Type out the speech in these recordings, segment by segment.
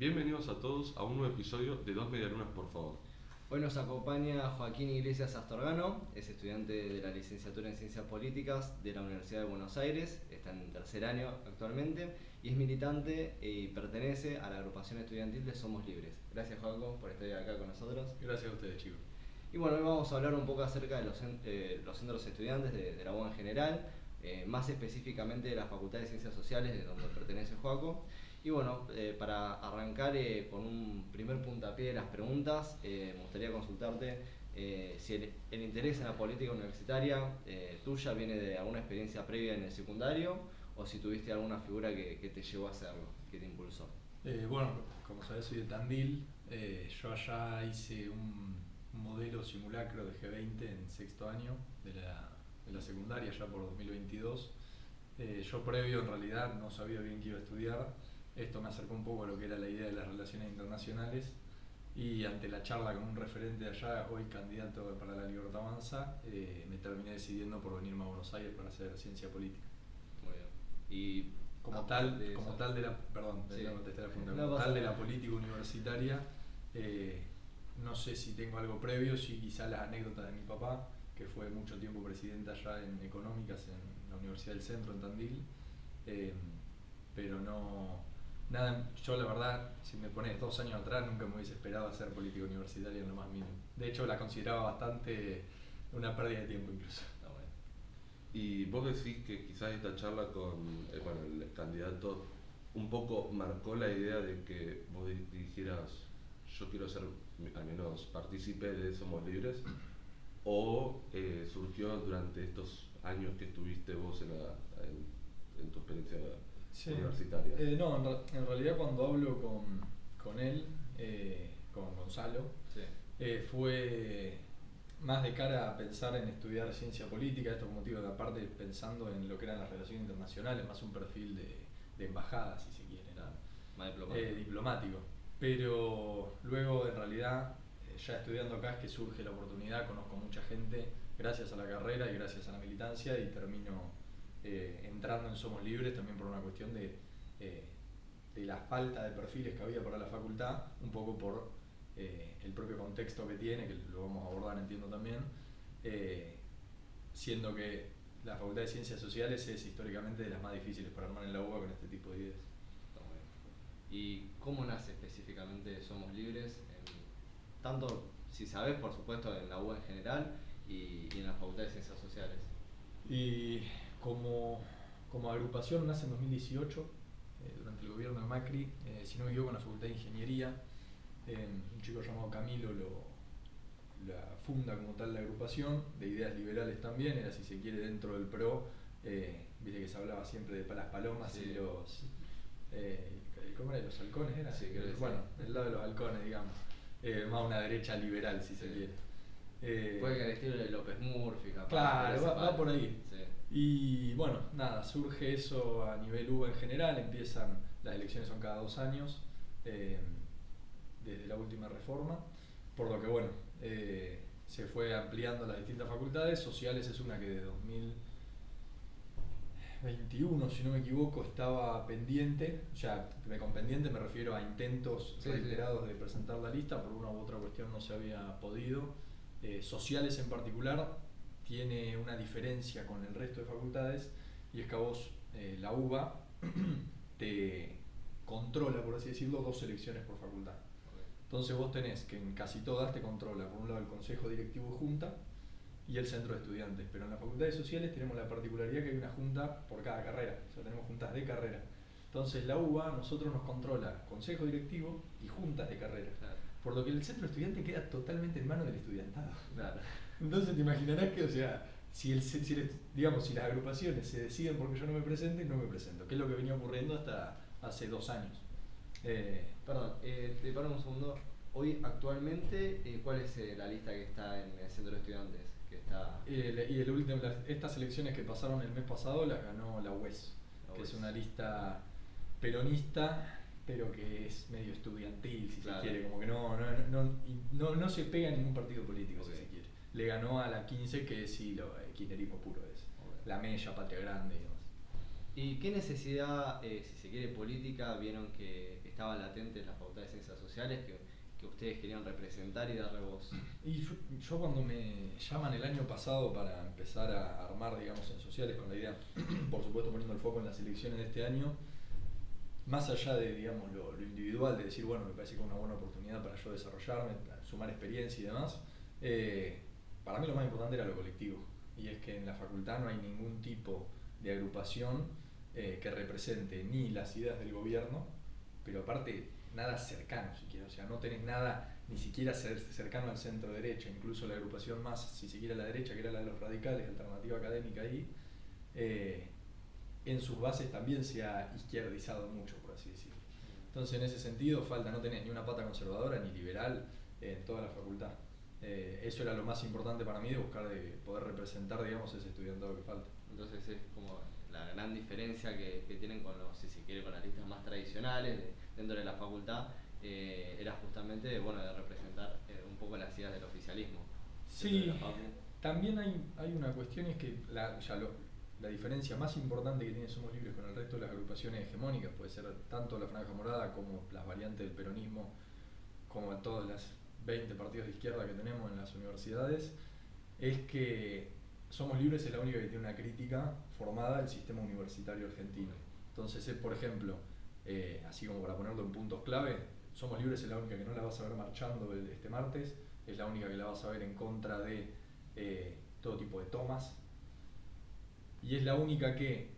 Bienvenidos a todos a un nuevo episodio de Dos Medialunas, por favor. Hoy nos acompaña Joaquín Iglesias Astorgano, es estudiante de la licenciatura en Ciencias Políticas de la Universidad de Buenos Aires, está en tercer año actualmente y es militante y pertenece a la agrupación estudiantil de Somos Libres. Gracias, Joaco, por estar acá con nosotros. Gracias a ustedes, chicos. Y bueno, hoy vamos a hablar un poco acerca de los centros estudiantes de la UBA en general, más específicamente de la Facultad de Ciencias Sociales, de donde pertenece Joaco. Y bueno, para arrancar con un primer puntapié de las preguntas, me gustaría consultarte si el interés en la política universitaria tuya viene de alguna experiencia previa en el secundario o si tuviste alguna figura que te llevó a hacerlo, que te impulsó. Bueno, como sabés, soy de Tandil. Yo allá hice un modelo simulacro de G20 en sexto año de la secundaria, ya por 2022. Yo previo en realidad no sabía bien qué iba a estudiar. Esto me acercó un poco a lo que era la idea de las relaciones internacionales y ante la charla con un referente de allá, hoy candidato para la Libertad Avanza, me terminé decidiendo por venirme a Buenos Aires para hacer ciencia política. Muy bien. Y Como tal de la política universitaria, no sé si tengo algo previo, sí quizá las anécdotas de mi papá, que fue mucho tiempo presidente allá en Económicas en la Universidad del Centro, en Tandil, pero no, nada, yo la verdad, si me pones 2 años atrás, nunca me hubiese esperado hacer política universitaria en lo más mínimo. De hecho, la consideraba bastante una pérdida de tiempo incluso. Y vos decís que quizás esta charla con el candidato un poco marcó la idea de que vos dijeras yo quiero ser al menos partícipe de Somos Libres, o surgió durante estos años que estuviste vos en tu experiencia universitaria. No, en realidad cuando hablo con él, con Gonzalo, sí, fue más de cara a pensar en estudiar ciencia política, esto como digo, aparte pensando en lo que eran las relaciones internacionales, más un perfil de embajada, si se quiere, ¿no? Más diplomático. Diplomático. Pero luego, en realidad, ya estudiando acá es que surge la oportunidad, conozco mucha gente gracias a la carrera y gracias a la militancia y termino entrando en Somos Libres también por una cuestión de la falta de perfiles que había para la facultad, un poco por el propio contexto que tiene, que lo vamos a abordar, entiendo también, siendo que la Facultad de Ciencias Sociales es históricamente de las más difíciles para armar en la UBA con este tipo de ideas. ¿Y cómo nace específicamente Somos Libres? Tanto, si sabés, por supuesto, en la UBA en general y en la Facultad de Ciencias Sociales. Y como agrupación nace en 2018, durante el gobierno de Macri, si no me equivoco, en la Facultad de Ingeniería. Un chico llamado Camilo la funda como tal la agrupación, de ideas liberales también, era si se quiere dentro del PRO, viste que se hablaba siempre de las palomas, sí, y los... ¿cómo era? ¿Los halcones era? Sí, creo que bueno, sí. del lado de los halcones, digamos. Más una derecha liberal, si se quiere. Puede que al estilo de López Murphy, capaz. Claro, va por ahí. Sí. Y bueno, nada, surge eso a nivel UBA en general, empiezan, las elecciones son cada 2 años, desde la última reforma, por lo que bueno, se fue ampliando las distintas facultades. Sociales es una que de 2021, si no me equivoco, estaba pendiente, con pendiente me refiero a intentos reiterados de presentar la lista, por una u otra cuestión no se había podido. Sociales en particular tiene una diferencia con el resto de facultades, y es que a vos, la UBA, te controla, por así decirlo, 2 elecciones por facultad. Entonces vos tenés que en casi todas te controla, por un lado, el Consejo Directivo de Junta y el Centro de Estudiantes, pero en las facultades sociales tenemos la particularidad que hay una junta por cada carrera, o sea, tenemos juntas de carrera. Entonces la UBA nosotros nos controla Consejo Directivo y juntas de carrera, claro, por lo que el Centro de Estudiantes queda totalmente en manos del estudiantado. Claro. Entonces te imaginarás que, o sea, si las agrupaciones se deciden porque yo no me presente, no me presento, que es lo que venía ocurriendo hasta hace 2 años. Perdón, te paro un segundo. Hoy, actualmente, ¿cuál es la lista que está en el Centro de Estudiantes? Estas elecciones que pasaron el mes pasado las ganó la UES, que es una lista peronista, pero que es medio estudiantil, si claro, se quiere, como que no se pega a ningún partido político, okay, si se quiere. Le ganó a la 15, que es el kirchnerismo puro, es okay, la Mella, Patria Grande y demás. ¿Y qué necesidad, si se quiere, política vieron que estaba latente en la Facultad de Ciencias Sociales que ustedes querían representar y darle voz? Y yo cuando me llaman el año pasado para empezar a armar, digamos, en sociales con la idea, por supuesto poniendo el foco en las elecciones de este año, más allá de, digamos, lo individual, de decir, bueno, me parece que es una buena oportunidad para yo desarrollarme, sumar experiencia y demás, para mí lo más importante era lo colectivo. Y es que en la facultad no hay ningún tipo de agrupación que represente ni las ideas del gobierno, pero aparte nada cercano siquiera, o sea, no tenés nada ni siquiera cercano al centro derecha, incluso la agrupación más, si se quiere, a la derecha, que era la de los radicales, Alternativa Académica ahí, en sus bases también se ha izquierdizado mucho, por así decirlo. Entonces, en ese sentido, no tenés ni una pata conservadora ni liberal en toda la facultad. Eso era lo más importante para mí, de buscar de poder representar, digamos, ese estudiantado que falta. Entonces es como la gran diferencia que tienen con los, si se quiere, con las listas más tradicionales dentro de la facultad, era justamente, bueno, de representar un poco las ideas del oficialismo. Sí, también hay una cuestión, es que la diferencia más importante que tiene Somos Libres con el resto de las agrupaciones hegemónicas, puede ser tanto la Franja Morada como las variantes del peronismo, como todas las 20 partidos de izquierda que tenemos en las universidades, es que Somos Libres es la única que tiene una crítica formada al sistema universitario argentino. Entonces, por ejemplo, así como para ponerlo en puntos clave, Somos Libres es la única que no la vas a ver marchando este martes, es la única que la vas a ver en contra de todo tipo de tomas, y es la única que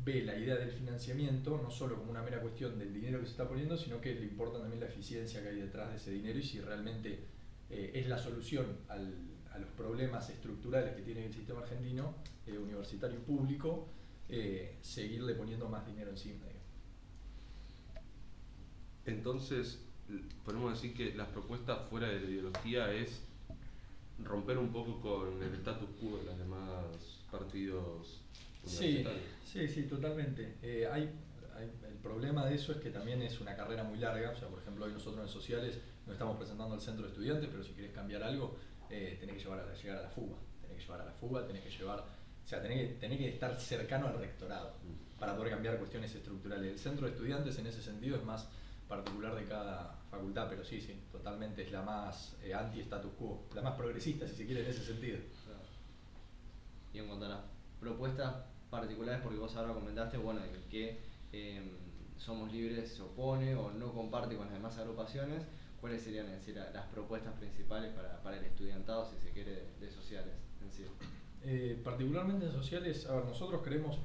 ve la idea del financiamiento no solo como una mera cuestión del dinero que se está poniendo, sino que le importa también la eficiencia que hay detrás de ese dinero y si realmente es la solución a los problemas estructurales que tiene el sistema argentino universitario público, seguirle poniendo más dinero encima. Entonces, podemos decir que las propuestas fuera de la ideología es romper un poco con el status quo de los demás partidos universitarios. Sí, totalmente. El problema de eso es que también es una carrera muy larga. O sea, por ejemplo, hoy nosotros en sociales nos estamos presentando al centro de estudiantes, pero si querés cambiar algo, tenés que llegar a la fuga. Tenés que estar cercano al rectorado para poder cambiar cuestiones estructurales. El centro de estudiantes en ese sentido es más particular de cada facultad, pero sí, totalmente es la más anti-status quo, la más progresista, si se quiere, en ese sentido. Claro. Y en cuanto a las propuestas particulares, porque vos ahora comentaste, bueno, en que Somos Libres se opone o no comparte con las demás agrupaciones, ¿cuáles serían en sí las propuestas principales para el estudiantado, si se quiere, de sociales en sí? Particularmente en sociales, a ver, nosotros queremos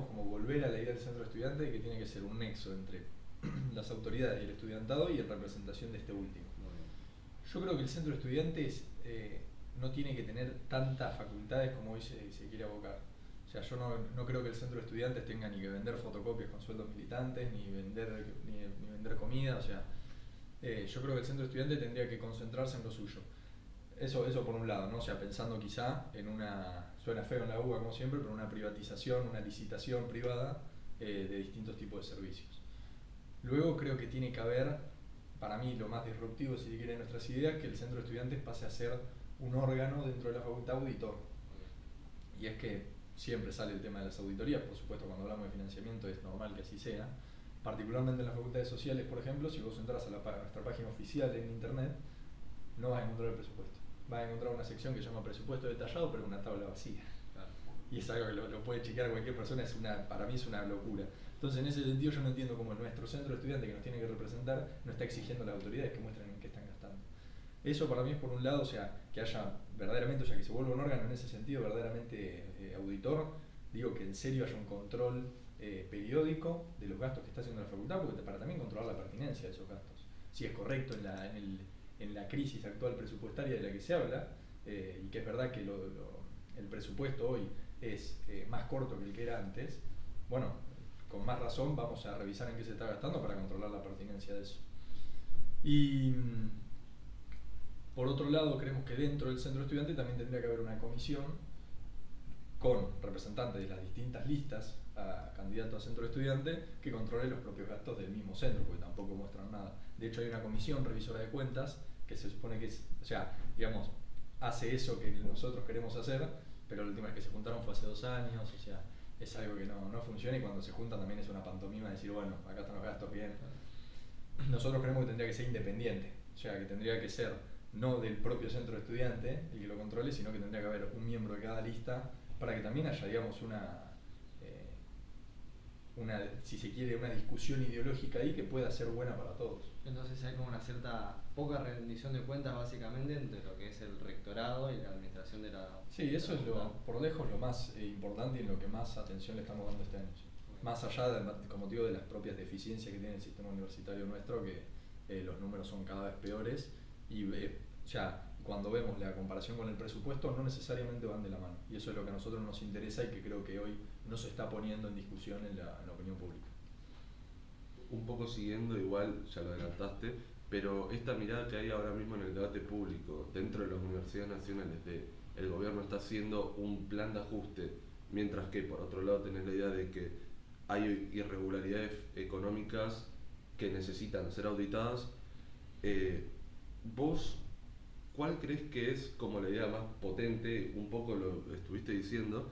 como volver a la idea del centro de estudiantes, que tiene que ser un nexo entre las autoridades y el estudiantado y en representación de este último. Yo creo que el centro de estudiantes no tiene que tener tantas facultades como hoy se quiere abocar. O sea, yo no creo que el centro de estudiantes tenga ni que vender fotocopias con sueldos militantes, ni vender comida. O sea, yo creo que el centro de estudiantes tendría que concentrarse en lo suyo. Eso por un lado, ¿no? O sea, pensando quizá en suena feo en la UBA como siempre, pero una privatización, una licitación privada de distintos tipos de servicios. Luego creo que tiene que haber, para mí lo más disruptivo, si se quiere, de nuestras ideas, que el centro de estudiantes pase a ser un órgano dentro de la facultad auditor. Y es que siempre sale el tema de las auditorías, por supuesto cuando hablamos de financiamiento es normal que así sea. Particularmente en las facultades sociales, por ejemplo, si vos entras a nuestra página oficial en internet, no vas a encontrar el presupuesto. Vas a encontrar una sección que se llama presupuesto detallado, pero una tabla vacía. Claro. Y es algo que lo puede chequear cualquier persona, para mí es una locura. Entonces, en ese sentido, yo no entiendo cómo nuestro centro de estudiantes que nos tiene que representar no está exigiendo a las autoridades que muestren en qué están gastando. Eso para mí es por un lado, o sea, que haya verdaderamente, o sea, que se vuelva un órgano en ese sentido verdaderamente auditor. Digo que en serio haya un control periódico de los gastos que está haciendo la facultad, porque para también controlar la pertinencia de esos gastos. Si es correcto en la crisis actual presupuestaria de la que se habla, y que es verdad que el presupuesto hoy es más corto que el que era antes, bueno, con más razón vamos a revisar en qué se está gastando para controlar la pertinencia de eso. Y por otro lado, creemos que dentro del centro estudiante también tendría que haber una comisión con representantes de las distintas listas a candidatos a centro estudiante que controle los propios gastos del mismo centro, porque tampoco muestran nada. De hecho, hay una comisión revisora de cuentas que se supone que hace eso que nosotros queremos hacer, pero la última vez que se juntaron fue hace 2 años, o sea, es algo que no funciona, y cuando se juntan también es una pantomima de decir, bueno, acá están los gastos bien. Nosotros creemos que tendría que ser independiente, o sea, que tendría que ser no del propio centro de estudiante el que lo controle, sino que tendría que haber un miembro de cada lista para que también haya, digamos, si se quiere, una discusión ideológica ahí que pueda ser buena para todos. Entonces hay como una cierta poca rendición de cuentas básicamente entre lo que es el rectorado y la administración de la... Sí, eso es por lejos lo más importante y en lo que más atención le estamos dando este año. Más allá, como digo, de las propias deficiencias que tiene el sistema universitario nuestro, que los números son cada vez peores, y ya cuando vemos la comparación con el presupuesto no necesariamente van de la mano, y eso es lo que a nosotros nos interesa y que creo que hoy no se está poniendo en discusión en la opinión pública. Un poco siguiendo, igual ya lo adelantaste, pero esta mirada que hay ahora mismo en el debate público dentro de las universidades nacionales de el gobierno está haciendo un plan de ajuste, mientras que por otro lado tenés la idea de que hay irregularidades económicas que necesitan ser auditadas. ¿Vos cuál crees que es como la idea más potente? Un poco lo estuviste diciendo,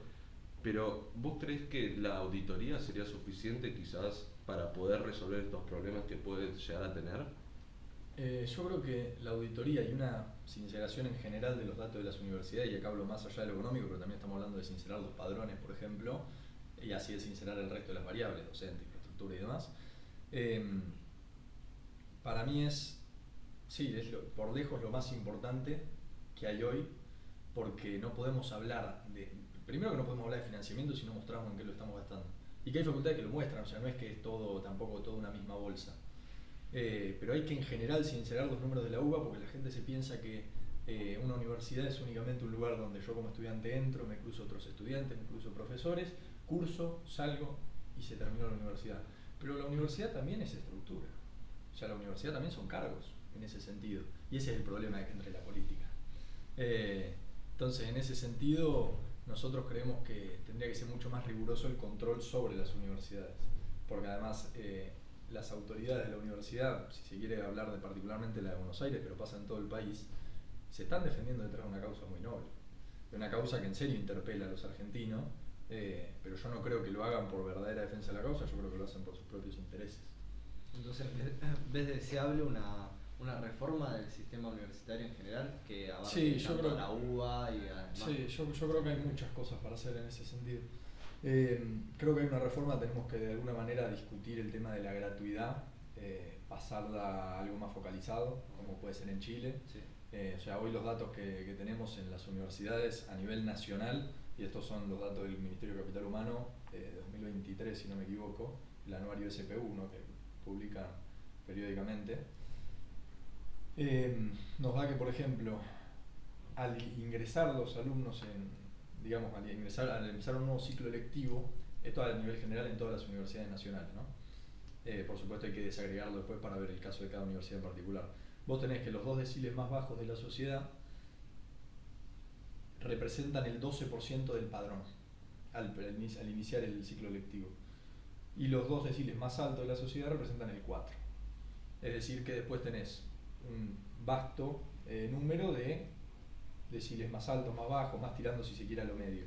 pero ¿vos crees que la auditoría sería suficiente quizás para poder resolver estos problemas que puedes llegar a tener? Yo creo que la auditoría y una sinceración en general de los datos de las universidades, y acá hablo más allá de lo económico, pero también estamos hablando de sincerar los padrones, por ejemplo, y así de sincerar el resto de las variables, docente, infraestructura y demás, para mí sí, por lejos lo más importante que hay hoy, porque no podemos hablar primero que no podemos hablar de financiamiento si no mostramos en qué lo estamos gastando. Y que hay facultades que lo muestran, o sea, no es que es tampoco toda una misma bolsa. Pero hay que en general sincerar los números de la UBA, porque la gente se piensa que una universidad es únicamente un lugar donde yo como estudiante entro, me cruzo otros estudiantes, me cruzo profesores, curso, salgo y se terminó la universidad. Pero la universidad también es estructura. O sea, la universidad también son cargos en ese sentido. Y ese es el problema de que entre la política. Entonces, en ese sentido, nosotros creemos que tendría que ser mucho más riguroso el control sobre las universidades. Porque además, las autoridades de la universidad, si se quiere hablar de particularmente la de Buenos Aires, pero pasa en todo el país, se están defendiendo detrás de una causa muy noble. De una causa que en serio interpela a los argentinos, pero yo no creo que lo hagan por verdadera defensa de la causa, yo creo que lo hacen por sus propios intereses. Entonces, ¿ves deseable una reforma del sistema universitario en general que abarque tanto a la UBA y además? Sí, yo creo que hay muchas cosas para hacer en ese sentido. Creo que hay una reforma, tenemos que de alguna manera discutir el tema de la gratuidad, pasarla a algo más focalizado, como puede ser en Chile. Sí. O sea, hoy los datos que tenemos en las universidades a nivel nacional, y estos son los datos del Ministerio de Capital Humano de 2023, si no me equivoco, el anuario SPU, ¿no?, que publican periódicamente, nos da que, por ejemplo, al ingresar los alumnos al empezar un nuevo ciclo electivo, esto a nivel general en todas las universidades nacionales, ¿no? Por supuesto hay que desagregarlo después para ver el caso de cada universidad en particular. Vos tenés que los 2 deciles más bajos de la sociedad representan el 12% del padrón al iniciar el ciclo lectivo, y los 2 deciles más altos de la sociedad representan el 4%. Es decir, que después tenés un vasto número de deciles más altos, más bajos, más tirando si se quiere a lo medio.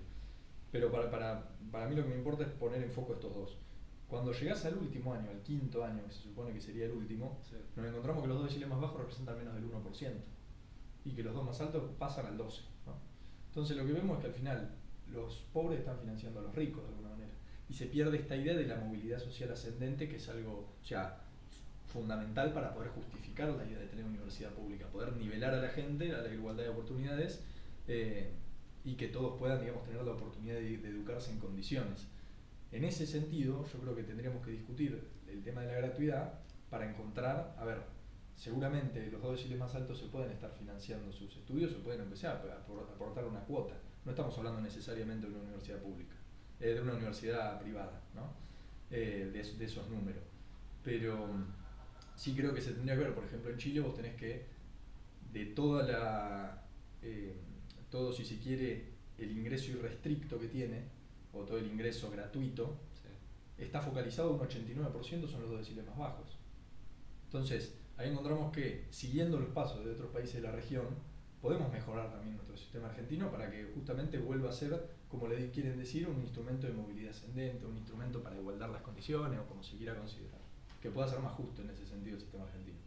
Pero para mí lo que me importa es poner en foco estos dos. Cuando llegás al último año, al quinto año, que se supone que sería el último, sí, nos encontramos que los 2 deciles más bajos representan menos del 1% y que los 2 más altos pasan al 12%, ¿no? Entonces lo que vemos es que al final los pobres están financiando a los ricos de alguna manera, y se pierde esta idea de la movilidad social ascendente, que es algo, o sea, fundamental para poder justificar la idea de tener universidad pública, poder nivelar a la gente a la igualdad de oportunidades, y que todos puedan, digamos, tener la oportunidad de educarse en condiciones. En ese sentido, yo creo que tendríamos que discutir el tema de la gratuidad para encontrar, seguramente los 2 deciles más altos se pueden estar financiando sus estudios, o pueden empezar a aportar una cuota. No estamos hablando necesariamente de una universidad pública, de una universidad privada, ¿no? De esos números. Pero sí creo que se tendría que ver, por ejemplo, en Chile vos tenés que, de todo, si se quiere, el ingreso irrestricto que tiene, o todo el ingreso gratuito, sí, está focalizado un 89%, son los 2 deciles más bajos. Entonces, ahí encontramos que, siguiendo los pasos de otros países de la región, podemos mejorar también nuestro sistema argentino para que justamente vuelva a ser, como le quieren decir, un instrumento de movilidad ascendente, un instrumento para igualdar las condiciones o como se quiera considerar, que pueda ser más justo en ese sentido el sistema argentino.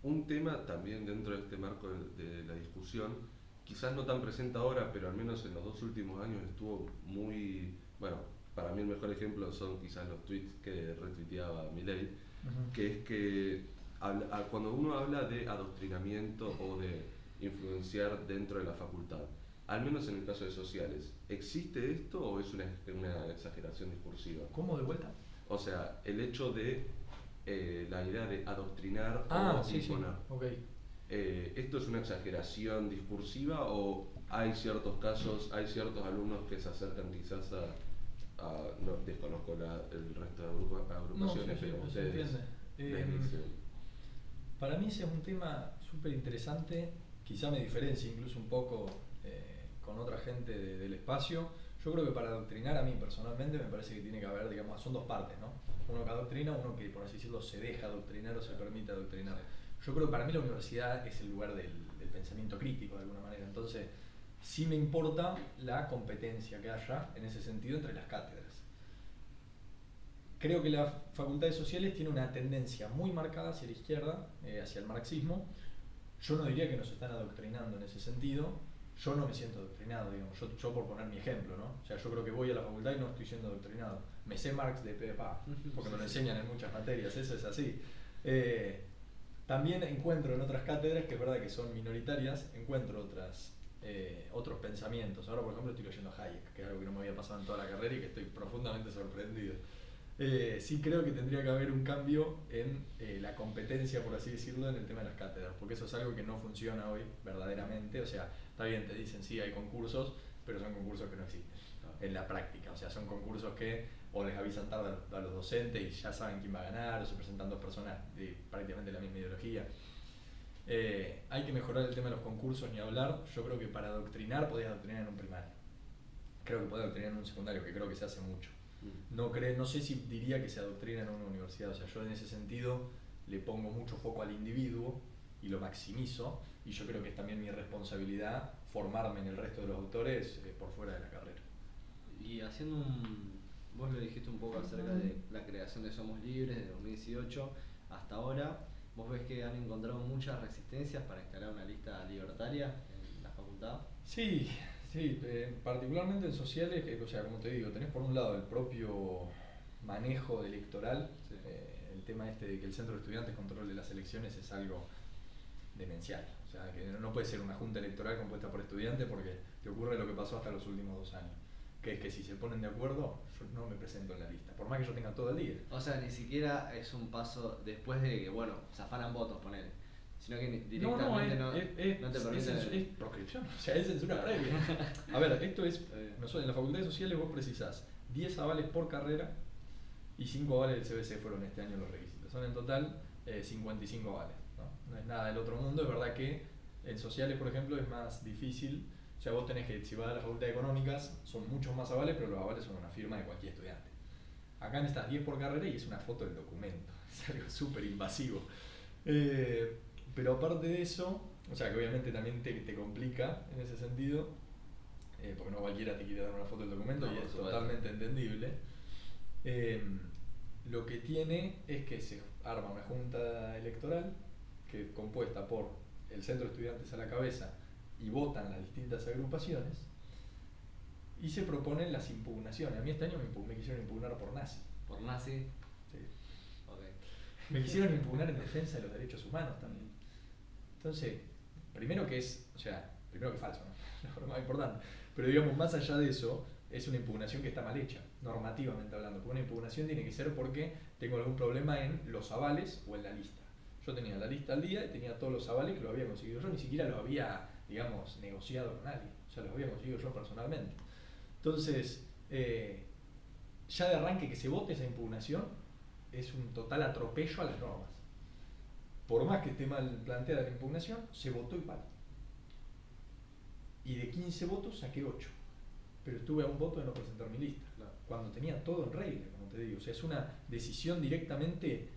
Un tema también dentro de este marco de la discusión, quizás no tan presente ahora, pero al menos en los 2 últimos años estuvo muy, bueno, para mí el mejor ejemplo son quizás los tweets que retuiteaba Milei, que es que cuando uno habla de adoctrinamiento o de influenciar dentro de la facultad, al menos en el caso de sociales, ¿existe esto o es una exageración discursiva? ¿Cómo de vuelta? O sea, el hecho de la idea de adoctrinar o sí, imponer. Sí. Okay. ¿Esto es una exageración discursiva o hay ciertos casos, hay ciertos alumnos que se acercan quizás no desconozco el resto de agrupaciones, pero ustedes les dicen? Para mí ese es un tema súper interesante, quizá me diferencie incluso un poco con otra gente del espacio. Yo creo que para adoctrinar, a mí personalmente me parece que tiene que haber, digamos, son 2 partes, ¿no? Uno que adoctrina, uno que, por así decirlo, se deja adoctrinar o se permite adoctrinar. Yo creo que para mí la universidad es el lugar del pensamiento crítico de alguna manera, entonces sí me importa la competencia que haya en ese sentido entre las cátedras. Creo que la Facultad de Sociales tiene una tendencia muy marcada hacia la izquierda, hacia el marxismo. Yo no diría que nos están adoctrinando en ese sentido. Yo no me siento adoctrinado, digamos, yo por poner mi ejemplo, ¿no? O sea, yo creo que voy a la facultad y no estoy siendo adoctrinado. Me sé Marx de pe a pa, porque me lo enseñan en muchas materias, eso es así. También encuentro en otras cátedras, que es verdad que son minoritarias, encuentro otros pensamientos. Ahora, por ejemplo, estoy leyendo a Hayek, que es algo que no me había pasado en toda la carrera y que estoy profundamente sorprendido. Sí creo que tendría que haber un cambio en la competencia, por así decirlo, en el tema de las cátedras, porque eso es algo que no funciona hoy verdaderamente. O sea, está bien, te dicen sí hay concursos, pero son concursos que no existen en la práctica. O sea, son concursos que o les avisan tarde a los docentes y ya saben quién va a ganar, o se presentan 2 personas de prácticamente la misma ideología. Hay que mejorar el tema de los concursos, ni hablar. Yo creo que para adoctrinar podés adoctrinar en un primario. Creo que podés adoctrinar en un secundario, que creo que se hace mucho. No sé si diría que se adoctrina en una universidad. O sea, yo en ese sentido le pongo mucho foco al individuo y lo maximizo, y yo creo que es también mi responsabilidad formarme en el resto de los autores por fuera de la carrera. Y haciendo vos lo dijiste un poco acerca de la creación de Somos Libres de 2018 hasta ahora. ¿Vos ves que han encontrado muchas resistencias para instalar una lista libertaria en la facultad? Sí, particularmente en sociales, o sea, como te digo, tenés por un lado el propio manejo electoral, sí. El tema este de que el centro de estudiantes controle las elecciones es algo demencial. O sea, que no puede ser una junta electoral compuesta por estudiantes, porque te ocurre lo que pasó hasta los últimos 2 años. Que es que si se ponen de acuerdo, yo no me presento en la lista, por más que yo tenga todo el día. O sea, ni siquiera es un paso después de que, bueno, se afanan votos, ponele. Sino que directamente no te permiten... Es proscripción, o sea, es censura previa. A ver, esto es... en la Facultad de Sociales vos precisás 10 avales por carrera y 5 avales del CBC fueron este año los requisitos. Son en total 55 avales. No es nada del otro mundo. Es verdad que en Sociales, por ejemplo, es más difícil. O sea, vos tenés que, si vas a la Facultad de Económicas, son muchos más avales, pero los avales son una firma de cualquier estudiante. Acá necesitas 10 por carrera y es una foto del documento. Es algo súper invasivo. Pero aparte de eso, o sea que obviamente también te complica en ese sentido, porque no cualquiera te quiere dar una foto del documento, y es totalmente entendible. Lo que tiene es que se arma una junta electoral que es compuesta por el centro de estudiantes a la cabeza y votan las distintas agrupaciones y se proponen las impugnaciones. A mí este año me quisieron impugnar por nazi. ¿Por nazi? Sí. Okay. Me quisieron impugnar en defensa de los derechos humanos también. Entonces, primero que es falso, ¿no? Lo más importante. Pero digamos, más allá de eso, es una impugnación que está mal hecha, normativamente hablando. Porque una impugnación tiene que ser porque tengo algún problema en los avales o en la lista. Yo tenía la lista al día y tenía todos los avales que lo había conseguido yo, ni siquiera lo había, digamos, negociado con nadie. O sea, los había conseguido yo personalmente. Entonces, ya de arranque que se vote esa impugnación es un total atropello a las normas. Por más que esté mal planteada la impugnación, se votó igual. Y de 15 votos saqué 8. Pero estuve a un voto de no presentar mi lista. Claro. Cuando tenía todo en regla, como te digo. O sea, es una decisión directamente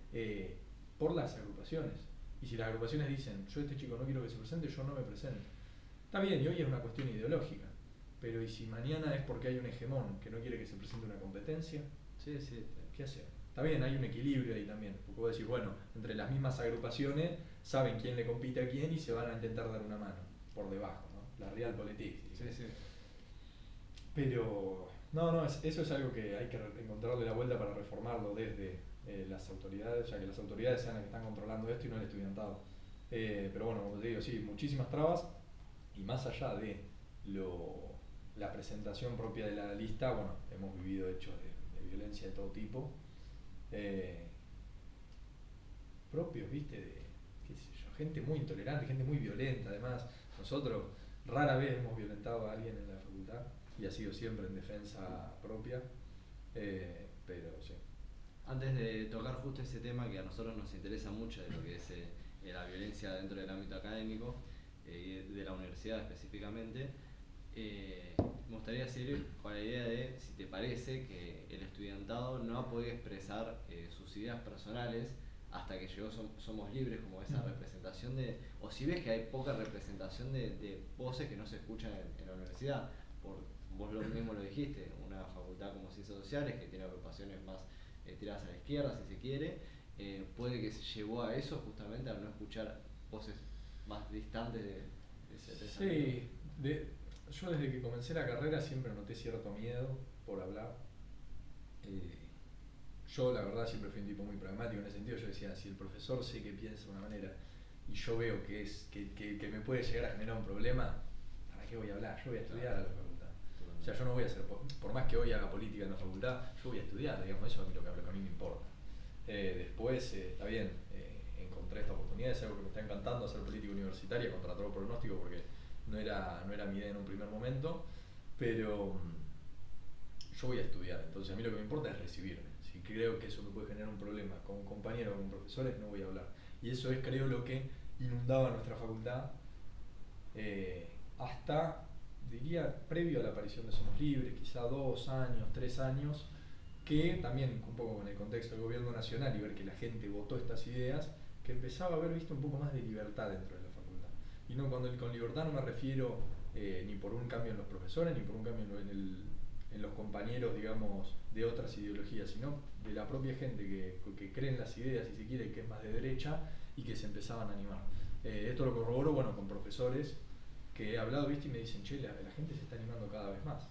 por las agrupaciones. Y si las agrupaciones dicen, yo este chico no quiero que se presente, yo no me presento. Está bien, y hoy es una cuestión ideológica, pero ¿y si mañana es porque hay un hegemón que no quiere que se presente una competencia? Sí, sí. ¿Qué hacemos? Está bien, hay un equilibrio ahí también, porque vos decís, bueno, entre las mismas agrupaciones saben quién le compite a quién y se van a intentar dar una mano, por debajo, ¿no? La realpolitik. Sí, sí. Pero, no, eso es algo que hay que encontrarle la vuelta para reformarlo desde las autoridades, o sea, que las autoridades sean las que están controlando esto y no el estudiantado. Pero bueno, como te digo, sí, muchísimas trabas, y más allá de la presentación propia de la lista, bueno, hemos vivido hechos de violencia de todo tipo, propios, viste, de, qué sé yo, gente muy intolerante, gente muy violenta. Además, nosotros rara vez hemos violentado a alguien en la facultad, y ha sido siempre en defensa propia, pero sí. Antes de tocar justo ese tema que a nosotros nos interesa mucho, de lo que es la violencia dentro del ámbito académico y de la universidad específicamente, me gustaría seguir con la idea de si te parece que el estudiantado no ha podido expresar sus ideas personales hasta que llegó Somos Libres, como esa representación de, o si ves que hay poca representación de voces que no se escuchan en la universidad. Vos lo mismo lo dijiste, una facultad como Ciencias Sociales que tiene agrupaciones más tiradas a la izquierda, si se quiere, puede que se llevó a eso justamente, a no escuchar voces más distantes de ese Sí, yo desde que comencé la carrera siempre noté cierto miedo por hablar. Yo la verdad siempre fui un tipo muy pragmático en ese sentido. Yo decía, si el profesor sé que piensa de una manera y yo veo que me puede llegar a generar un problema, ¿para qué voy a hablar? Yo voy a estudiar a la facultad. O sea, yo no voy a hacer, por más que hoy haga política en la facultad, yo voy a estudiar, digamos, eso es lo que a mí me importa. Después, está bien, encontré esta oportunidad, es algo que me está encantando, hacer política universitaria contra todo pronóstico, porque no era mi idea en un primer momento, pero yo voy a estudiar, entonces a mí lo que me importa es recibirme. Si creo que eso me puede generar un problema con compañeros o con profesores, no voy a hablar. Y eso es, creo, lo que inundaba nuestra facultad hasta, diría, previo a la aparición de Somos Libres, quizá 2 años, 3 años, que también un poco con el contexto del gobierno nacional y ver que la gente votó estas ideas, que empezaba a haber visto un poco más de libertad dentro de la facultad. Y no, con libertad no me refiero ni por un cambio en los profesores, ni por un cambio en los compañeros, digamos, de otras ideologías, sino de la propia gente que cree en las ideas, si se quiere, que es más de derecha, y que se empezaban a animar. Esto lo corroboro, bueno, con profesores que he hablado, viste, y me dicen, che, la gente se está animando cada vez más.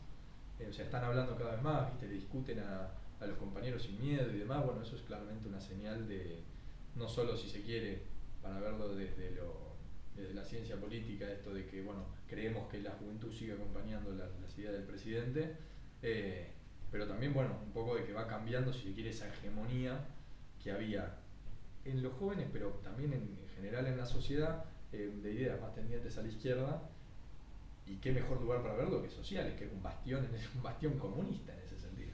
O sea, están hablando cada vez más, viste, le discuten a los compañeros sin miedo y demás. Bueno, eso es claramente una señal de, no solo si se quiere, para verlo desde la ciencia política, esto de que, bueno, creemos que la juventud sigue acompañando las ideas del presidente, pero también, bueno, un poco de que va cambiando, si se quiere, esa hegemonía que había en los jóvenes, pero también en general en la sociedad, de ideas más tendientes a la izquierda. Y qué mejor lugar para verlo que Sociales, que es un bastión comunista en ese sentido.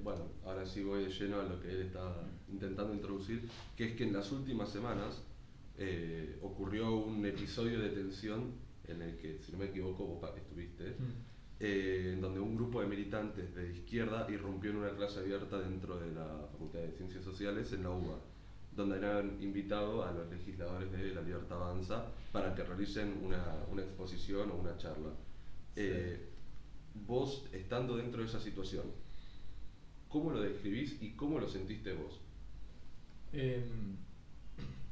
Bueno, ahora sí voy de lleno a lo que él está intentando introducir, que es que en las últimas semanas ocurrió un episodio de tensión en el que, si no me equivoco, vos estuviste, en donde un grupo de militantes de izquierda irrumpió en una clase abierta dentro de la Facultad de Ciencias Sociales en la UBA, donde han invitado a los legisladores de La Libertad Avanza para que realicen una exposición o una charla. Sí. Vos, estando dentro de esa situación, ¿cómo lo describís y cómo lo sentiste vos?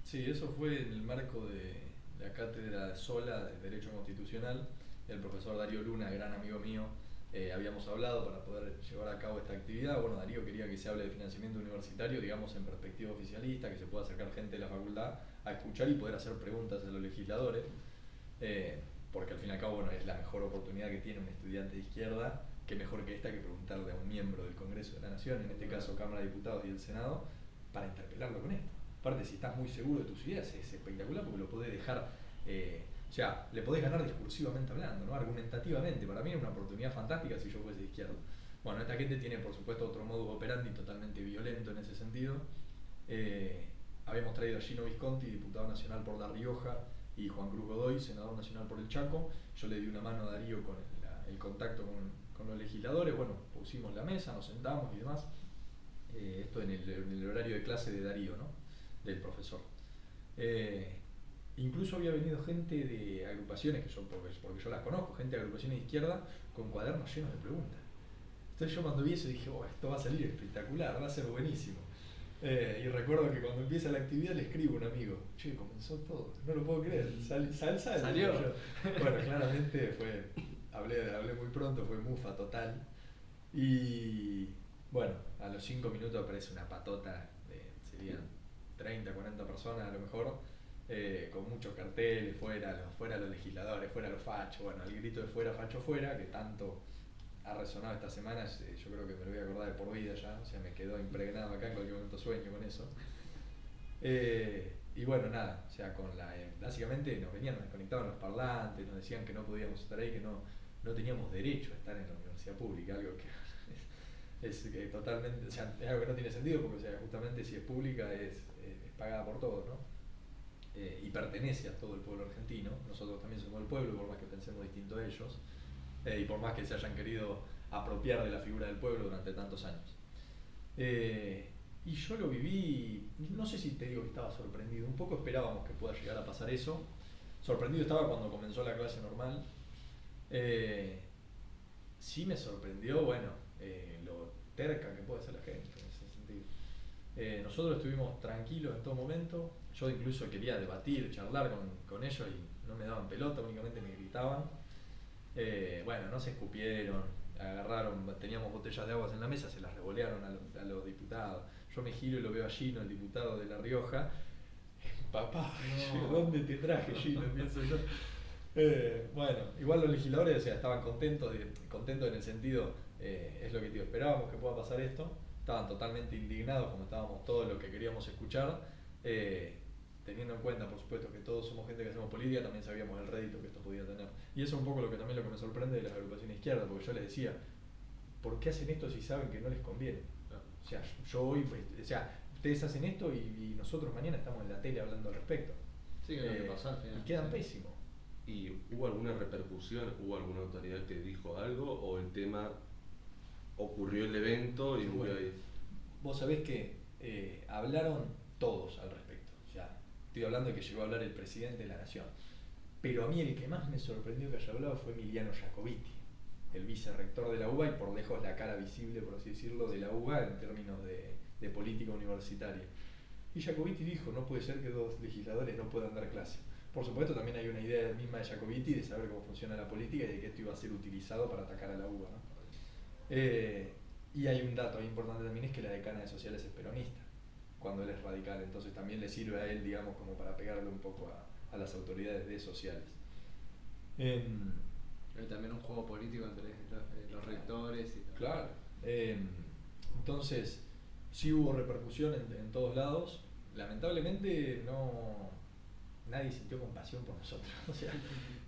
Sí, eso fue en el marco de la cátedra sola de Derecho Constitucional. El profesor Darío Luna, gran amigo mío, habíamos hablado para poder llevar a cabo esta actividad. Bueno, Darío quería que se hable de financiamiento universitario, digamos, en perspectiva oficialista, que se pueda acercar gente de la facultad a escuchar y poder hacer preguntas a los legisladores, porque al fin y al cabo, bueno, es la mejor oportunidad que tiene un estudiante de izquierda, que mejor que esta que preguntarle a un miembro del Congreso de la Nación, en este caso Cámara de Diputados y el Senado, para interpelarlo con esto. Aparte, si estás muy seguro de tus ideas, es espectacular porque lo podés dejar, o sea, le podés ganar discursivamente hablando, ¿no? Argumentativamente. Para mí es una oportunidad fantástica si yo fuese de izquierda. Bueno, esta gente tiene, por supuesto, otro modus operandi totalmente violento en ese sentido. Habíamos traído a Gino Visconti, diputado nacional por La Rioja, y Juan Cruz Godoy, senador nacional por el Chaco. Yo le di una mano a Darío con el contacto con los legisladores. Bueno, pusimos la mesa, nos sentamos y demás. Esto en el horario de clase de Darío, ¿no? Del profesor. Eh, Incluso había venido gente de agrupaciones, que yo, porque yo las conozco, gente de agrupaciones de izquierda, con cuadernos llenos de preguntas. Entonces yo cuando vi eso dije, oh, esto va a salir espectacular, va a ser buenísimo. Y recuerdo que cuando empieza la actividad le escribo a un amigo, che, comenzó todo, no lo puedo creer, Salió. Bueno, claramente hablé muy pronto, fue mufa total. Y bueno, a los 5 minutos aparece una patota, serían 30, 40 personas a lo mejor, con muchos carteles, fuera los legisladores, fuera los fachos, bueno, el grito de fuera, facho fuera, que tanto ha resonado esta semana, yo creo que me lo voy a acordar de por vida ya, o sea, me quedó impregnado acá, en cualquier momento sueño con eso. Y bueno, nada, o sea, básicamente nos venían conectados los parlantes, nos decían que no podíamos estar ahí, que no teníamos derecho a estar en la universidad pública, algo que es totalmente, o sea, es algo que no tiene sentido, porque o sea, justamente si es pública es pagada por todos, ¿no? Y pertenece a todo el pueblo argentino, nosotros también somos el pueblo, por más que pensemos distinto a ellos, y por más que se hayan querido apropiar de la figura del pueblo durante tantos años. Y yo lo viví, no sé si te digo que estaba sorprendido, un poco esperábamos que pueda llegar a pasar eso. Sorprendido estaba cuando comenzó la clase normal. Sí me sorprendió, bueno, lo terca que puede ser la gente en ese sentido. Nosotros estuvimos tranquilos en todo momento, yo incluso quería debatir, charlar con ellos y no me daban pelota, únicamente me gritaban. Bueno, no se escupieron, agarraron, teníamos botellas de aguas en la mesa, se las revolearon a los diputados. Yo me giro y lo veo a Gino, el diputado de La Rioja. Papá, no. ¿Dónde te traje, Gino? Pienso yo. Bueno, igual los legisladores, o sea, estaban contentos en el sentido, es lo que digo, esperábamos que pueda pasar esto, estaban totalmente indignados como estábamos todos los que queríamos escuchar, teniendo en cuenta, por supuesto, que todos somos gente que hacemos política, también sabíamos el rédito que esto podía tener. Y eso es un poco lo que me sorprende de las agrupaciones izquierdas, porque yo les decía, ¿por qué hacen esto si saben que no les conviene? O sea, yo hoy, pues, o sea, ustedes hacen esto y nosotros mañana estamos en la tele hablando al respecto. Sí, que es lo que pasó al final. Y quedan pésimos. ¿Y hubo alguna repercusión? ¿Hubo alguna autoridad que dijo algo? ¿O el tema ocurrió el evento y bueno, vos sabés que hablaron todos al respecto? O sea, estoy hablando de que llegó a hablar el presidente de la Nación. Pero a mí el que más me sorprendió que haya hablado fue Emiliano Jacobiti, el vicerrector de la UBA y por lejos la cara visible, por así decirlo, de la UBA en términos de política universitaria. Y Jacobiti dijo, no puede ser que dos legisladores no puedan dar clase. Por supuesto, también hay una idea misma de Jacobiti de saber cómo funciona la política y de que esto iba a ser utilizado para atacar a la UBA, ¿no? Y hay un dato importante también, es que la decana de sociales es peronista, cuando él es radical, entonces también le sirve a él, digamos, como para pegarle un poco a las autoridades de sociales. Pero también un juego político entre los rectores y todo. Claro. Entonces, sí hubo repercusión en todos lados. Lamentablemente nadie sintió compasión por nosotros. O sea,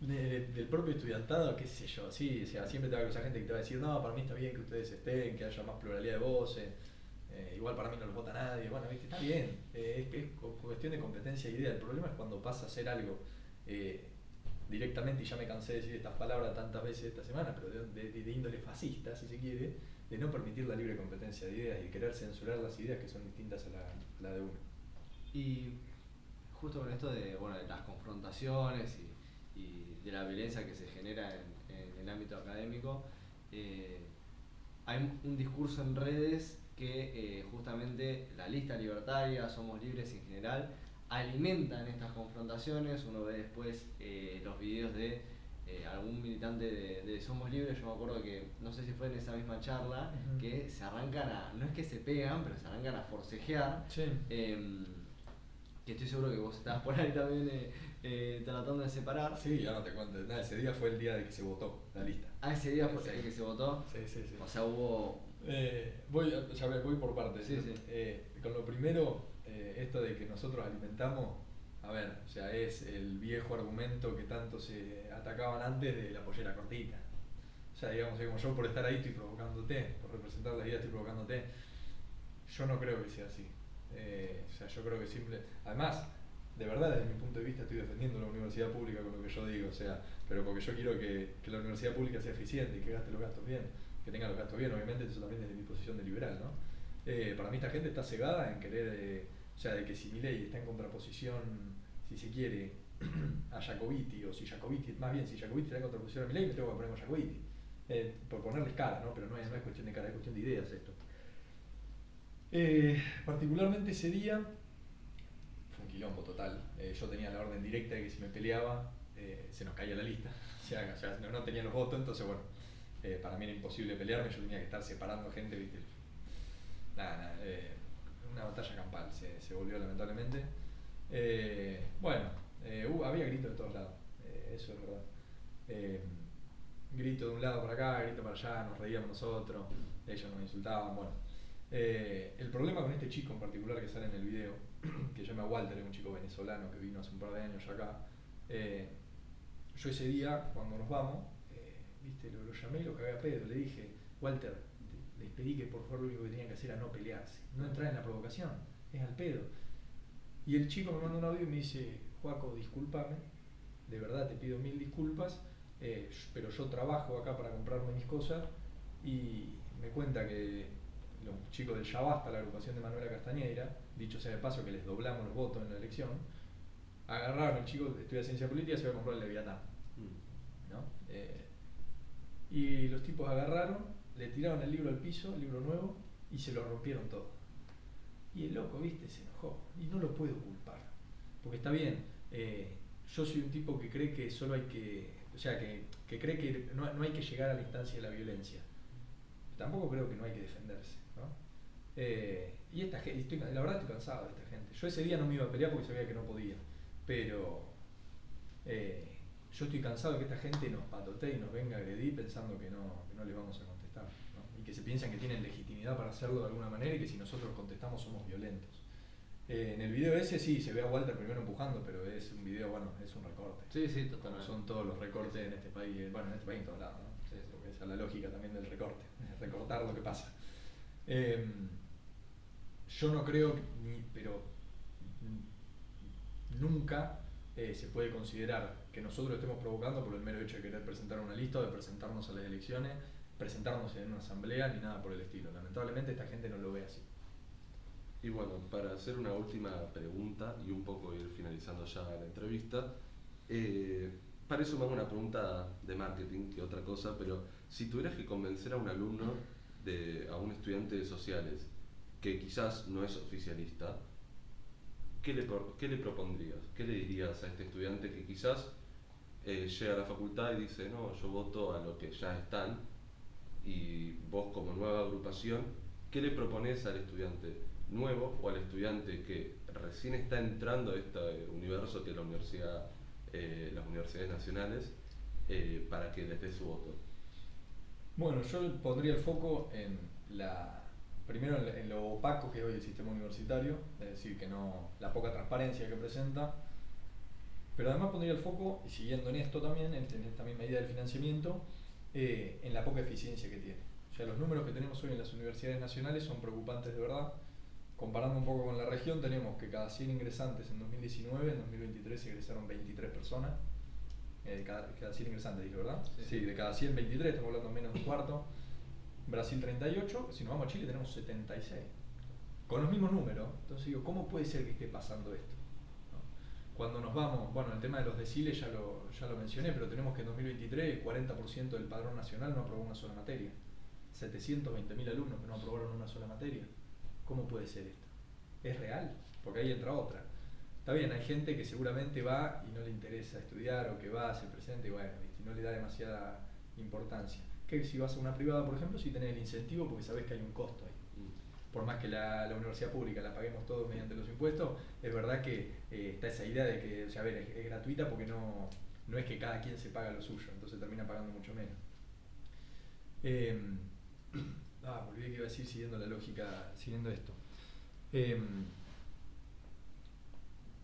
del propio estudiantado, qué sé yo, sí, o sea, siempre te va a cruzar gente que te va a decir, no, para mí está bien que ustedes estén, que haya más pluralidad de voces, igual para mí no los vota nadie, bueno, ¿viste? Está bien, es cuestión de competencia e idea. El problema es cuando pasa a ser algo directamente, y ya me cansé de decir estas palabras tantas veces esta semana, pero de índole fascista, si se quiere, de no permitir la libre competencia de ideas y querer censurar las ideas que son distintas a la de uno. Y justo con esto de, bueno, de las confrontaciones y de la violencia que se genera en el ámbito académico, hay un discurso en redes que justamente la lista libertaria, Somos Libres en general, alimentan estas confrontaciones. Uno ve después los videos de algún militante de Somos Libres. Yo me acuerdo que, no sé si fue en esa misma charla, Uh-huh. que se arrancan no es que se pegan, pero se arrancan a forcejear. Sí. Que estoy seguro que vos estabas por ahí también tratando de separar. Sí, ya no te cuento. Nada, ese día fue el día de que se votó la lista. Ah, ese día fue Sí. el que se votó. Sí. O sea, hubo... Voy por partes. Sí. Con lo primero, esto de que nosotros alimentamos, a ver, o sea, es el viejo argumento que tanto se atacaban antes de la pollera cortita. O sea, digamos, como yo por estar ahí estoy provocándote, por representar la idea estoy provocándote. Yo no creo que sea así. O sea, yo creo que además, de verdad, desde mi punto de vista estoy defendiendo la universidad pública con lo que yo digo, o sea, pero porque yo quiero que la universidad pública sea eficiente y que gaste los gastos bien, que tenga los gastos bien, obviamente eso también desde mi posición de liberal, ¿no? Para mí esta gente está cegada en querer O sea, de que si Milei está en contraposición, si se quiere, a Jacobiti, o si Jacobiti, más bien si Jacobiti está en contraposición a Milei, me tengo que poner con Jacobiti. Por ponerles cara, ¿no? Pero no es cuestión de cara, es cuestión de ideas esto. Particularmente ese día fue un quilombo total. Yo tenía la orden directa de que si me peleaba se nos caía la lista. O sea, no tenía los votos, entonces bueno, para mí era imposible pelearme, yo tenía que estar separando gente, ¿viste? Nada, una batalla campal se volvió lamentablemente. Bueno, había gritos de todos lados, eso es verdad. Grito de un lado para acá, grito para allá, nos reíamos nosotros, ellos nos insultaban, bueno. El problema con este chico en particular que sale en el video, que se llama Walter, es un chico venezolano que vino hace un par de años acá. Yo ese día, cuando nos vamos, viste, lo llamé y lo cagué a pedo, le dije, Walter, les pedí que por favor lo único que tenían que hacer era no pelearse, no entrar en la provocación, es al pedo. Y el chico me manda un audio y me dice, Joaco, discúlpame, de verdad te pido 1000 disculpas, pero yo trabajo acá para comprarme mis cosas, y me cuenta que los chicos del Ya Basta, la agrupación de Manuela Castañeira, dicho sea de paso que les doblamos los votos en la elección, agarraron al chico que estudia ciencia política y se iba a comprar el Leviatán, ¿no? Y los tipos agarraron, le tiraron el libro al piso, el libro nuevo, y se lo rompieron todo. Y el loco, viste, se enojó. Y no lo puedo culpar. Porque está bien, yo soy un tipo que cree que solo hay que... O sea, que cree que no hay que llegar a la instancia de la violencia. Tampoco creo que no hay que defenderse, ¿no? Y esta gente, la verdad estoy cansado de esta gente. Yo ese día no me iba a pelear porque sabía que no podía. Pero yo estoy cansado de que esta gente nos patotee y nos venga a agredir pensando que no les vamos a contestar, ¿no? Y que se piensan que tienen legitimidad para hacerlo de alguna manera y que si nosotros contestamos somos violentos. En el video ese sí, se ve a Walter primero empujando, pero es un video, bueno, es un recorte. Sí, totalmente. Como son todos los recortes en este país, bueno, en este país en todos lados, ¿no? Sí, porque esa es la lógica también del recorte, recortar lo que pasa. Yo no creo, pero nunca se puede considerar que nosotros estemos provocando por el mero hecho de querer presentar una lista o de presentarnos a las elecciones, presentarnos en una asamblea ni nada por el estilo. Lamentablemente esta gente no lo ve así. Y bueno, para hacer una última pregunta y un poco ir finalizando ya la entrevista, para eso más una pregunta de marketing que otra cosa, pero si tuvieras que convencer a un alumno, a un estudiante de sociales, que quizás no es oficialista, ¿qué le propondrías? ¿Qué le dirías a este estudiante que quizás llega a la facultad y dice, no, yo voto a lo que ya están, y vos como nueva agrupación, ¿qué le propones al estudiante nuevo o al estudiante que recién está entrando a este universo que es la universidad, las universidades nacionales, para que les dé su voto? Bueno, yo pondría el foco primero en lo opaco que es hoy el sistema universitario, es decir, que la poca transparencia que presenta, pero además pondría el foco, y siguiendo en esto también, en esta misma idea del financiamiento, en la poca eficiencia que tiene. O sea, los números que tenemos hoy en las universidades nacionales son preocupantes de verdad. Comparando un poco con la región, tenemos que cada 100 ingresantes en 2019, en 2023 ingresaron 23 personas. Cada 100 ingresantes, dije, ¿verdad? Sí, de cada 100, 23, estamos hablando menos de un cuarto. Brasil 38, si nos vamos a Chile tenemos 76. Con los mismos números. Entonces digo, ¿cómo puede ser que esté pasando esto? ¿No? Cuando nos vamos, bueno, el tema de los deciles ya lo mencioné, pero tenemos que en 2023 el 40% del padrón nacional no aprobó una sola materia. 720.000 alumnos que no aprobaron una sola materia. ¿Cómo puede ser esto? ¿Es real? Porque ahí entra otra. Está bien, hay gente que seguramente va y no le interesa estudiar, o que va, se presenta y bueno, y no le da demasiada importancia. Que si vas a una privada, por ejemplo, sí tenés el incentivo porque sabés que hay un costo ahí. Por más que la universidad pública la paguemos todos mediante los impuestos, es verdad que está esa idea de que, o sea, a ver, es gratuita porque no es que cada quien se paga lo suyo, entonces termina pagando mucho menos. Me olvidé que iba a decir siguiendo la lógica, siguiendo esto.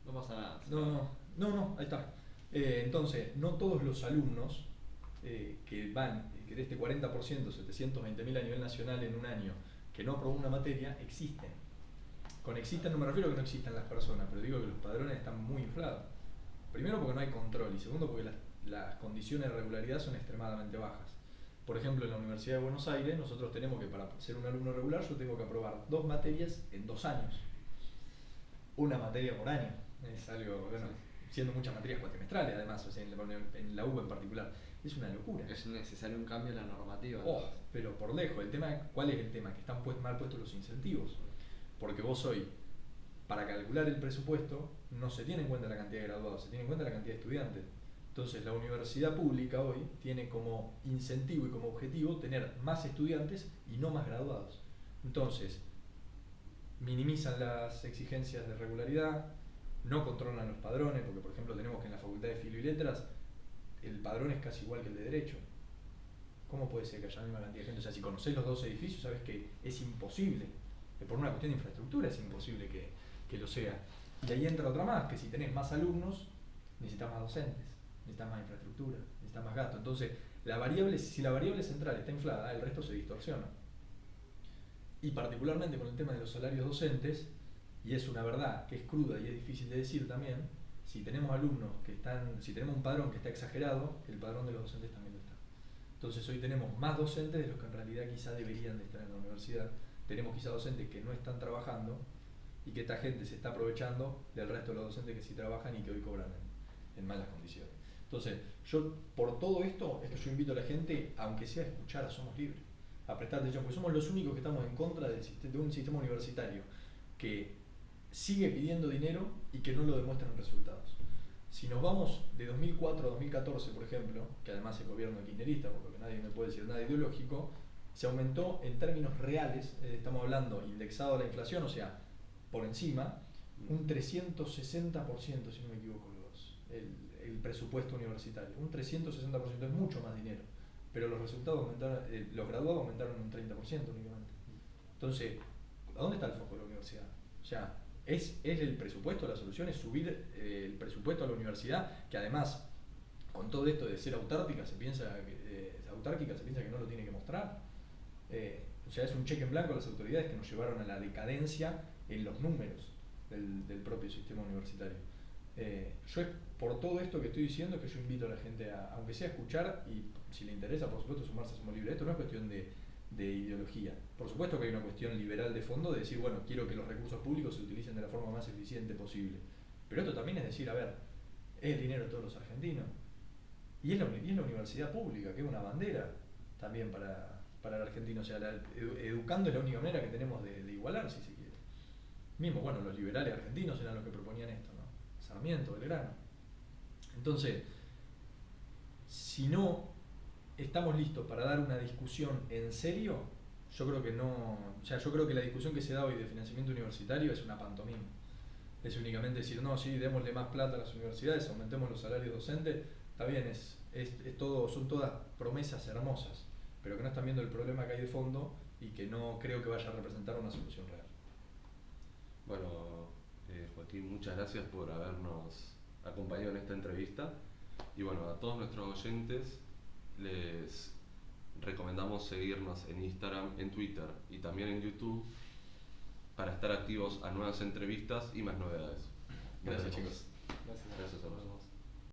No pasa nada. No, ahí está. Entonces, no todos los alumnos que de este 40%, 720.000 a nivel nacional en un año, que no aprobó una materia, existen. Con existen no me refiero a que no existan las personas, pero digo que los padrones están muy inflados. Primero porque no hay control y segundo porque las condiciones de regularidad son extremadamente bajas. Por ejemplo, en la Universidad de Buenos Aires nosotros tenemos que, para ser un alumno regular, yo tengo que aprobar 2 materias en 2 años. una materia por año. Es algo, bueno, siendo muchas materias cuatrimestrales además, o sea, en la UBA en particular. Es una locura. Es necesario un cambio en la normativa. Pero por lejos. ¿Cuál es el tema? Que están mal puestos los incentivos. Porque vos hoy, para calcular el presupuesto, no se tiene en cuenta la cantidad de graduados, se tiene en cuenta la cantidad de estudiantes. Entonces la universidad pública hoy tiene como incentivo y como objetivo tener más estudiantes y no más graduados. Entonces, minimizan las exigencias de regularidad, no controlan los padrones, porque por ejemplo tenemos que en la Facultad de Filo y Letras el padrón es casi igual que el de Derecho. ¿Cómo puede ser que haya la misma cantidad de gente? O sea, si conocés los dos edificios, sabes que es imposible. Por una cuestión de infraestructura es imposible que lo sea. Y ahí entra otra más, que si tenés más alumnos, necesitas más docentes, necesitas más infraestructura, necesitas más gasto. Entonces, si la variable central está inflada, el resto se distorsiona. Y particularmente con el tema de los salarios docentes, y es una verdad que es cruda y es difícil de decir también, si tenemos alumnos si tenemos un padrón que está exagerado, el padrón de los docentes también lo está. Entonces hoy tenemos más docentes de los que en realidad quizá deberían de estar en la universidad. Tenemos quizá docentes que no están trabajando y que esta gente se está aprovechando del resto de los docentes que sí trabajan y que hoy cobran en malas condiciones. Entonces, yo por todo esto es que yo invito a la gente, aunque sea a escuchar a Somos Libres, a prestar atención, porque somos los únicos que estamos en contra de un sistema universitario que sigue pidiendo dinero y que no lo demuestra en resultados. Si nos vamos de 2004 a 2014, por ejemplo, que además es gobierno kirchnerista, por lo que nadie me puede decir nada ideológico, se aumentó en términos reales, estamos hablando indexado a la inflación, o sea, por encima, un 360%, si no me equivoco, el presupuesto universitario. Un 360% es mucho más dinero, pero los resultados aumentaron, los graduados aumentaron un 30% únicamente. Entonces, ¿a dónde está el foco de la universidad? O sea, ¿es el presupuesto la solución? ¿Es subir el presupuesto a la universidad? Que además, con todo esto de ser autárquica, se piensa que no lo tiene que mostrar. O sea, es un cheque en blanco a las autoridades que nos llevaron a la decadencia en los números del propio sistema universitario. Yo es por todo esto que estoy diciendo que yo invito a la gente aunque sea a escuchar y si le interesa, por supuesto, sumarse a Somos Libres. Esto no es cuestión de ideología. Por supuesto que hay una cuestión liberal de fondo de decir, bueno, quiero que los recursos públicos se utilicen de la forma más eficiente posible. Pero esto también es decir, a ver, es el dinero de todos los argentinos. Y es la universidad pública, que es una bandera también para el argentino. O sea, educando es la única manera que tenemos de igualar, si se quiere. Mismo, bueno, los liberales argentinos eran los que proponían esto, ¿no? Sarmiento, Belgrano. Entonces, si no estamos listos para dar una discusión en serio, yo creo que no. O sea, yo creo que la discusión que se da hoy de financiamiento universitario es una pantomima. Es únicamente decir, no, sí, démosle más plata a las universidades, aumentemos los salarios docentes. Está bien, son todas promesas hermosas, pero que no están viendo el problema que hay de fondo y que no creo que vaya a representar una solución real. Bueno, Joaquín, muchas gracias por habernos acompañado en esta entrevista. Y bueno, a todos nuestros oyentes les recomendamos seguirnos en Instagram, en Twitter y también en YouTube para estar activos a nuevas entrevistas y más novedades. Gracias, chicos. Gracias. Gracias a vosotros.